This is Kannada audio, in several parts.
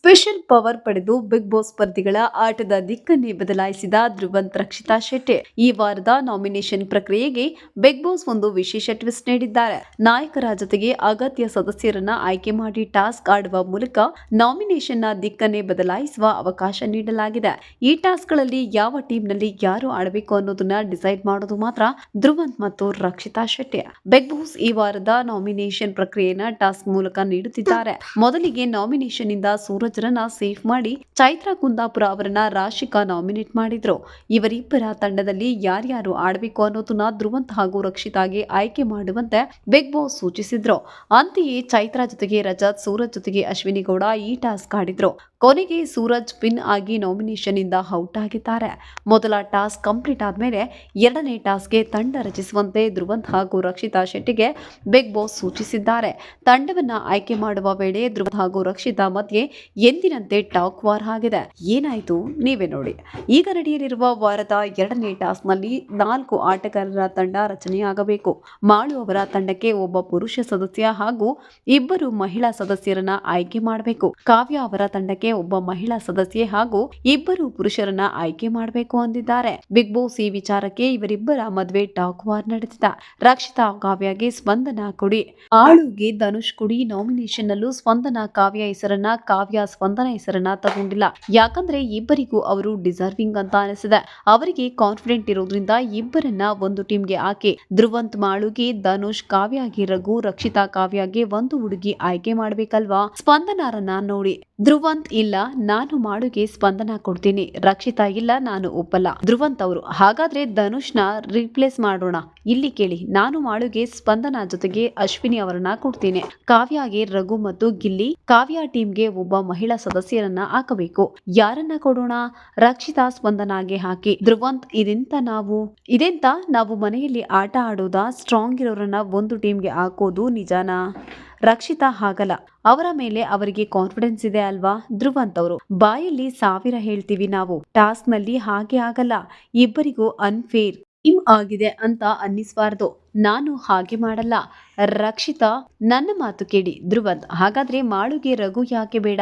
ಸ್ಪೆಷಲ್ ಪವರ್ ಪಡೆದು ಬಿಗ್ ಬಾಸ್ ಸ್ಪರ್ಧಿಗಳ ಆಟದ ದಿಕ್ಕನ್ನೇ ಬದಲಾಯಿಸಿದ ಧ್ರುವಂತ್ ರಕ್ಷಿತಾ ಶೆಟ್ಟಿ ಈ ವಾರದ ನಾಮಿನೇಷನ್ ಪ್ರಕ್ರಿಯೆಗೆ ಬಿಗ್ ಬಾಸ್ ಒಂದು ವಿಶೇಷ ಟ್ವಿಸ್ಟ್ ನೀಡಿದ್ದಾರೆ. ನಾಯಕರ ಜೊತೆಗೆ ಅಗತ್ಯ ಸದಸ್ಯರನ್ನ ಆಯ್ಕೆ ಮಾಡಿ ಟಾಸ್ಕ್ ಆಡುವ ಮೂಲಕ ನಾಮಿನೇಷನ್ನ ದಿಕ್ಕನ್ನೇ ಬದಲಾಯಿಸುವ ಅವಕಾಶ ನೀಡಲಾಗಿದೆ. ಈ ಟಾಸ್ಕ್ಗಳಲ್ಲಿ ಯಾವ ಟೀಮ್ನಲ್ಲಿ ಯಾರು ಆಡಬೇಕು ಅನ್ನೋದನ್ನ ಡಿಸೈಡ್ ಮಾಡೋದು ಮಾತ್ರ ಧ್ರುವಂತ್ ಮತ್ತು ರಕ್ಷಿತಾ ಶೆಟ್ಟಿ. ಬಿಗ್ ಬಾಸ್ ಈ ವಾರದ ನಾಮಿನೇಷನ್ ಪ್ರಕ್ರಿಯೆಯನ್ನ ಟಾಸ್ಕ್ ಮೂಲಕ ನೀಡುತ್ತಿದ್ದಾರೆ. ಮೊದಲಿಗೆ ನಾಮಿನೇಷನ್ ಇಂದ ಸೂರಜ್ರನ್ನ ಸೇಫ್ ಮಾಡಿ ಚೈತ್ರಾ ಕುಂದಾಪುರ ಅವರನ್ನ ರಾಶಿಕಾ ನಾಮಿನೇಟ್ ಮಾಡಿದ್ರು. ಇವರಿಬ್ಬರ ತಂಡದಲ್ಲಿ ಯಾರ್ಯಾರು ಆಡಬೇಕು ಅನ್ನೋದನ್ನ ಧ್ರುವಂತ್ ಹಾಗೂ ರಕ್ಷಿತಾಗೆ ಆಯ್ಕೆ ಮಾಡುವಂತೆ ಬಿಗ್ ಬಾಸ್ ಸೂಚಿಸಿದ್ರು. ಅಂತೆಯೇ ಚೈತ್ರಾ ಜೊತೆಗೆ ರಜತ್, ಸೂರಜ್ ಜೊತೆಗೆ ಅಶ್ವಿನಿ ಗೌಡ ಈ ಟಾಸ್ಕ್ ಆಡಿದ್ರು. ಕೊನೆಗೆ ಸೂರಜ್ ಪಿನ್ ಆಗಿ ನಾಮಿನೇಷನ್ ಇಂದ ಔಟ್ ಆಗಿದ್ದಾರೆ. ಮೊದಲ ಟಾಸ್ಕ್ ಕಂಪ್ಲೀಟ್ ಆದ್ಮೇಲೆ ಎರಡನೇ ಟಾಸ್ಕ್ಗೆ ತಂಡ ರಚಿಸುವಂತೆ ಧ್ರುವಂತ್ ಹಾಗೂ ರಕ್ಷಿತಾ ಶೆಟ್ಟಿಗೆ ಬಿಗ್ ಬಾಸ್ ಸೂಚಿಸಿದ್ದಾರೆ. ತಂಡವನ್ನ ಆಯ್ಕೆ ಮಾಡುವ ವೇಳೆ ಧ್ರುವಂತ್ ಹಾಗೂ ರಕ್ಷಿತಾ ಮಧ್ಯೆ ಎಂದಿನಂತೆ ಟಾಕ್ ವಾರ್ ಆಗಿದೆ. ಏನಾಯ್ತು ನೀವೇ ನೋಡಿ. ಈಗ ನಡೆಯಲಿರುವ ವಾರದ ಎರಡನೇ ಟಾಸ್ಕ್ ನಲ್ಲಿ 4 ಆಟಗಾರರ ತಂಡ ರಚನೆಯಾಗಬೇಕು. ಮಾಳು ಅವರ ತಂಡಕ್ಕೆ ಒಬ್ಬ ಪುರುಷ ಸದಸ್ಯ ಹಾಗೂ 2 ಮಹಿಳಾ ಸದಸ್ಯರನ್ನ ಆಯ್ಕೆ ಮಾಡಬೇಕು. ಕಾವ್ಯ ಅವರ ತಂಡಕ್ಕೆ ಒಬ್ಬ ಮಹಿಳಾ ಸದಸ್ಯೆ ಹಾಗೂ 2 ಪುರುಷರನ್ನ ಆಯ್ಕೆ ಮಾಡಬೇಕು ಅಂದಿದ್ದಾರೆ. ಬಿಗ್ ಬಾಸ್ ಈ ವಿಚಾರಕ್ಕೆ ಇವರಿಬ್ಬರ ಮದುವೆ ಟಾಕ್ ವಾರ್ ನಡೆದಿದೆ. ರಕ್ಷಿತಾ ಕಾವ್ಯಗೆ ಸ್ಪಂದನ ಕೊಡಿ, ಆಳುಗೆ ಧನುಷ್ ಕೊಡಿ. ನಾಮಿನೇಷನ್ ನಲ್ಲೂ ಸ್ಪಂದನ ಕಾವ್ಯ ಹೆಸರನ್ನ, ಕಾವ್ಯ ಸ್ಪಂದನ ಹೆಸರನ್ನ ತಗೊಂಡಿಲ್ಲ. ಯಾಕಂದ್ರೆ ಇಬ್ಬರಿಗೂ ಅವರು ಡಿಸರ್ವಿಂಗ್ ಅಂತ ಅನಿಸಿದೆ. ಅವರಿಗೆ ಕಾನ್ಫಿಡೆಂಟ್ ಇರೋದ್ರಿಂದ ಇಬ್ಬರನ್ನ ಒಂದು ಟೀಮ್ಗೆ ಹಾಕಿ ಧ್ರುವಂತ್ ಮಾಳುಗೆ, ಧನುಷ್ ಕಾವ್ಯಗೆ ರಘು, ರಕ್ಷಿತಾ ಕಾವ್ಯಗೆ ಒಂದು ಹುಡುಗಿ ಆಯ್ಕೆ ಮಾಡ್ಬೇಕಲ್ವಾ. ಸ್ಪಂದನಾರನ್ನ ನೋಡಿ. ಧ್ರುವಂತ್ ಇಲ್ಲ ನಾನು ಮಾಳುಗೆ ಸ್ಪಂದನ ಕೊಡ್ತೀನಿ, ರಕ್ಷಿತಾ ಇಲ್ಲ ನಾನು ಒಪ್ಪಲ್ಲ. ಧ್ರುವಂತ್ ಅವರು ಹಾಗಾದ್ರೆ ಧನುಷ್ನ ರಿಪ್ಲೇಸ್ ಮಾಡೋಣ. ಇಲ್ಲಿ ಕೇಳಿ, ನಾನು ಮಾಳುಗೆ ಸ್ಪಂದನ ಜೊತೆಗೆ ಅಶ್ವಿನಿ ಅವರನ್ನ ಕೊಡ್ತೀನಿ. ಕಾವ್ಯಗೆ ರಘು ಮತ್ತು ಗಿಲ್ಲಿ. ಕಾವ್ಯ ಟೀಮ್ಗೆ ಒಬ್ಬ ಮಹಿಳಾ ಸದಸ್ಯರನ್ನ ಹಾಕಬೇಕು. ಯಾರನ್ನ ಕೊಡೋಣ? ರಕ್ಷಿತಾ ಸ್ಪಂದನಾಗೆ ಹಾಕಿ. ಧ್ರುವಂತ್ ಇದೆಂತ ನಾವು ಮನೆಯಲ್ಲಿ ಆಟ ಆಡೋದಾ? ಸ್ಟ್ರಾಂಗ್ ಇರೋರನ್ನ ಒಂದು ಟೀಮ್ಗೆ ಹಾಕೋದು ನಿಜಾನಾ? ರಕ್ಷಿತಾ ಹಾಗಲ್ಲ, ಅವರ ಮೇಲೆ ಅವರಿಗೆ ಕಾನ್ಫಿಡೆನ್ಸ್ ಇದೆ ಅಲ್ವಾ. ಧ್ರುವಂತ್ ಅವರು ಬಾಯಲ್ಲಿ 1000 ಹೇಳ್ತೀವಿ ನಾವು, ಟಾಸ್ಕ್ ನಲ್ಲಿ ಹಾಗೆ ಆಗಲ್ಲ. ಇಬ್ಬರಿಗೂ ಅನ್ಫೇರ್ ಟೀಮ್ ಆಗಿದೆ ಅಂತ ಅನ್ನಿಸ್ಬಾರ್ದು. ನಾನು ಹಾಗೆ ಮಾಡಲ್ಲ. ರಕ್ಷಿತಾ ನನ್ನ ಮಾತು ಕೇಳಿ. ಧ್ರುವಂತ್ ಹಾಗಾದ್ರೆ ಮಾಳುಗೆ ರಘು ಯಾಕೆ ಬೇಡ?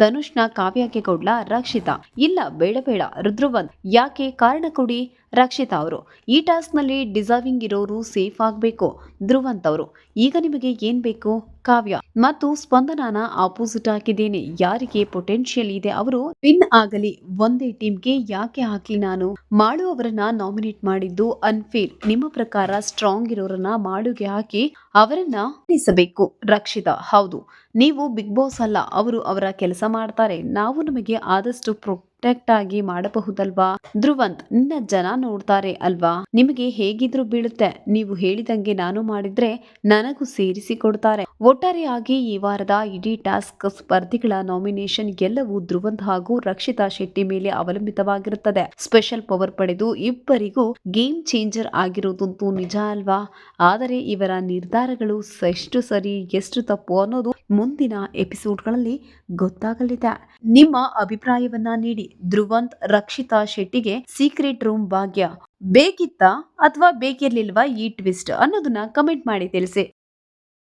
ಧನುಷ್ನ ಕಾವ್ಯಕ್ಕೆ ಕೊಡ್ಲಾ? ರಕ್ಷಿತಾ ಇಲ್ಲ ಬೇಡ. ಧ್ರುವಂತ್ ಯಾಕೆ? ಕಾರಣ ಕೊಡಿ. ರಕ್ಷಿತಾ ಅವರು ಈ ಟಾಸ್ಕ್ ನಲ್ಲಿ ಡಿಸರ್ವಿಂಗ್ ಇರೋರು ಸೇಫ್ ಆಗ್ಬೇಕು. ಧ್ರುವಂತ್ ಅವರು ಈಗ ನಿಮಗೆ ಏನ್ ಬೇಕು? ಕಾವ್ಯ ಮತ್ತು ಸ್ಪಂದನಾನ ಆಪೋಸಿಟ್ ಹಾಕಿದ್ದೇನೆ. ಯಾರಿಗೆ ಪೊಟೆನ್ಶಿಯಲ್ ಇದೆ ಅವರು ವಿನ್ ಆಗಲಿ. ಒಂದೇ ಟೀಮ್ಗೆ ಯಾಕೆ ಹಾಕಿ ನಾನು? ಮಾಳು ಅವರನ್ನ ನಾಮಿನೇಟ್ ಮಾಡಿದ್ದು ಅನ್ಫೇರ್. ನಿಮ್ಮ ಪ್ರಕಾರ ಸ್ಟ್ರಾಂಗ್ ಇರೋರನ್ನ ಮಾಳುಗೆ ಹಾಕಿ ಅವರನ್ನ ಉಳಿಸಬೇಕು. ರಕ್ಷಿತಾ ಹೌದು, ನೀವು ಬಿಗ್ ಬಾಸ್ ಅಲ್ಲ, ಅವರು ಅವರ ಕೆಲಸ ಮಾಡ್ತಾರೆ. ನಾವು ನಮಗೆ ಆದಷ್ಟು ಪ್ರೊಟೆಕ್ಟ್ ಆಗಿ ಮಾಡಬಹುದಲ್ವಾ. ಧ್ರುವಂತ್ ನಿನ್ನ ಜನ ನೋಡ್ತಾರೆ ಅಲ್ವಾ, ನಿಮಗೆ ಹೇಗಿದ್ರು ಬೀಳುತ್ತೆ. ನೀವು ಹೇಳಿದಂಗೆ ನಾನು ಮಾಡಿದ್ರೆ ನನಗೂ ಸೇರಿಸಿ ಕೊಡ್ತಾರೆ. ಒಟ್ಟಾರೆಯಾಗಿ ಈ ವಾರದ ಇಡೀ ಟಾಸ್ಕ್ ಸ್ಪರ್ಧಿಗಳ ನಾಮಿನೇಷನ್ ಎಲ್ಲವೂ ಧ್ರುವಂತ್ ಹಾಗೂ ರಕ್ಷಿತಾ ಶೆಟ್ಟಿ ಮೇಲೆ ಅವಲಂಬಿತವಾಗಿರುತ್ತದೆ. ಸ್ಪೆಷಲ್ ಪವರ್ ಪಡೆದು ಇಬ್ಬರಿಗೂ ಗೇಮ್ ಚೇಂಜರ್ ಆಗಿರೋದಂತೂ ನಿಜ ಅಲ್ವಾ. ಆದರೆ ಇವರ ನಿರ್ಧಾರಗಳು ಎಷ್ಟು ಸರಿ ಎಷ್ಟು ತಪ್ಪು ಅನ್ನೋದು ಮುಂದಿನ ಎಪಿಸೋಡ್ಗಳಲ್ಲಿ ಗೊತ್ತಾಗಲಿದೆ. ನಿಮ್ಮ ಅಭಿಪ್ರಾಯವನ್ನ ನೀಡಿ. ಧ್ರುವಂತ್ ರಕ್ಷಿತಾ ಶೆಟ್ಟಿಗೆ ಸೀಕ್ರೆಟ್ ರೂಮ್ ಭಾಗ್ಯ ಬೇಕಿತ್ತಾ ಅಥವಾ ಬೇಕಿರ್ಲಿಲ್ವಾ ಈ ಟ್ವಿಸ್ಟ್ ಅನ್ನೋದನ್ನ ಕಮೆಂಟ್ ಮಾಡಿ ತಿಳಿಸಿ.